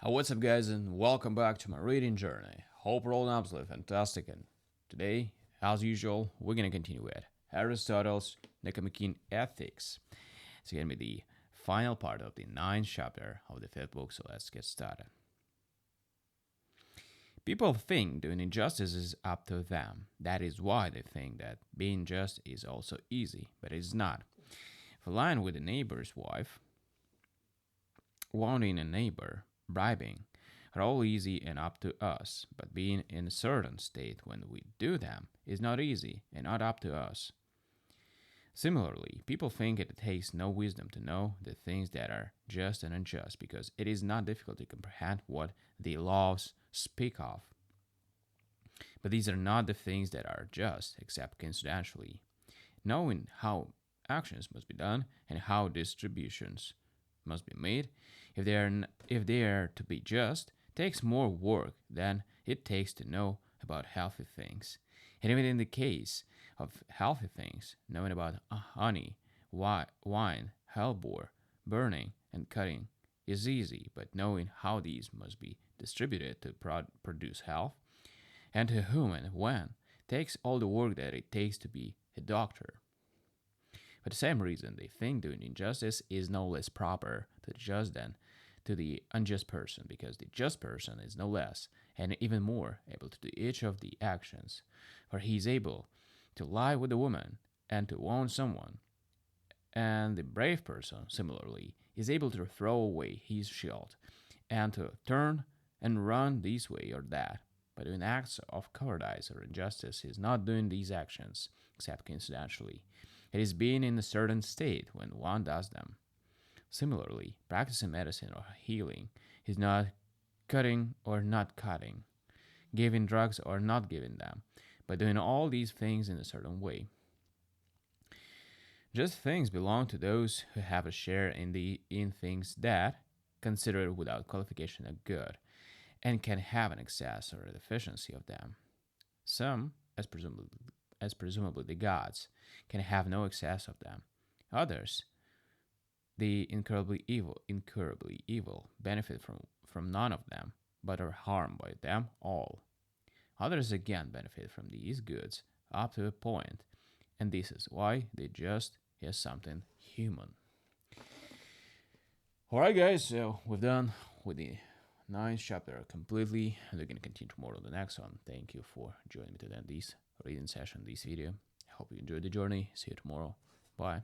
What's up, guys, and welcome back to my reading journey. Hope all absolutely fantastic. And today, as usual, we're gonna continue with Aristotle's Nicomachean Ethics. It's gonna be the final part of the ninth chapter of the fifth book. So let's get started. People think doing injustice is up to them. That is why they think that being just is also easy, but it is not. For lying with a neighbor's wife, wounding a neighbor, bribing, are all easy and up to us, but being in a certain state when we do them is not easy and not up to us. Similarly, people think it takes no wisdom to know the things that are just and unjust because it is not difficult to comprehend what the laws speak of. But these are not the things that are just, except coincidentally. Knowing how actions must be done and how distributions must be made, if they are to be just, takes more work than it takes to know about healthy things. And even in the case of healthy things, knowing about honey, wine, hellebore, burning, and cutting is easy, but knowing how these must be distributed to produce health, and to whom and when, takes all the work that it takes to be a doctor. For the same reason, they think doing injustice is no less proper to the just than to the unjust person, because the just person is no less and even more able to do each of the actions, for he is able to lie with a woman and to wound someone, and the brave person, similarly, is able to throw away his shield and to turn and run this way or that. But doing acts of cowardice or injustice, he is not doing these actions, except coincidentally. It is being in a certain state when one does them. Similarly, practicing medicine or healing is not cutting or not cutting, giving drugs or not giving them, but doing all these things in a certain way. Just things belong to those who have a share in things that, considered without qualification, are good, and can have an excess or a deficiency of them. Some, as presumably the gods, can have no excess of them. Others, the incurably evil, benefit from none of them, but are harmed by them all. Others again benefit from these goods up to a point, and this is why the just is something human. Alright, guys, so we've done with the ninth chapter completely, and we're going to continue tomorrow on the next one. Thank you for joining me today in this reading session, this video. I hope you enjoyed the journey. See you tomorrow. Bye.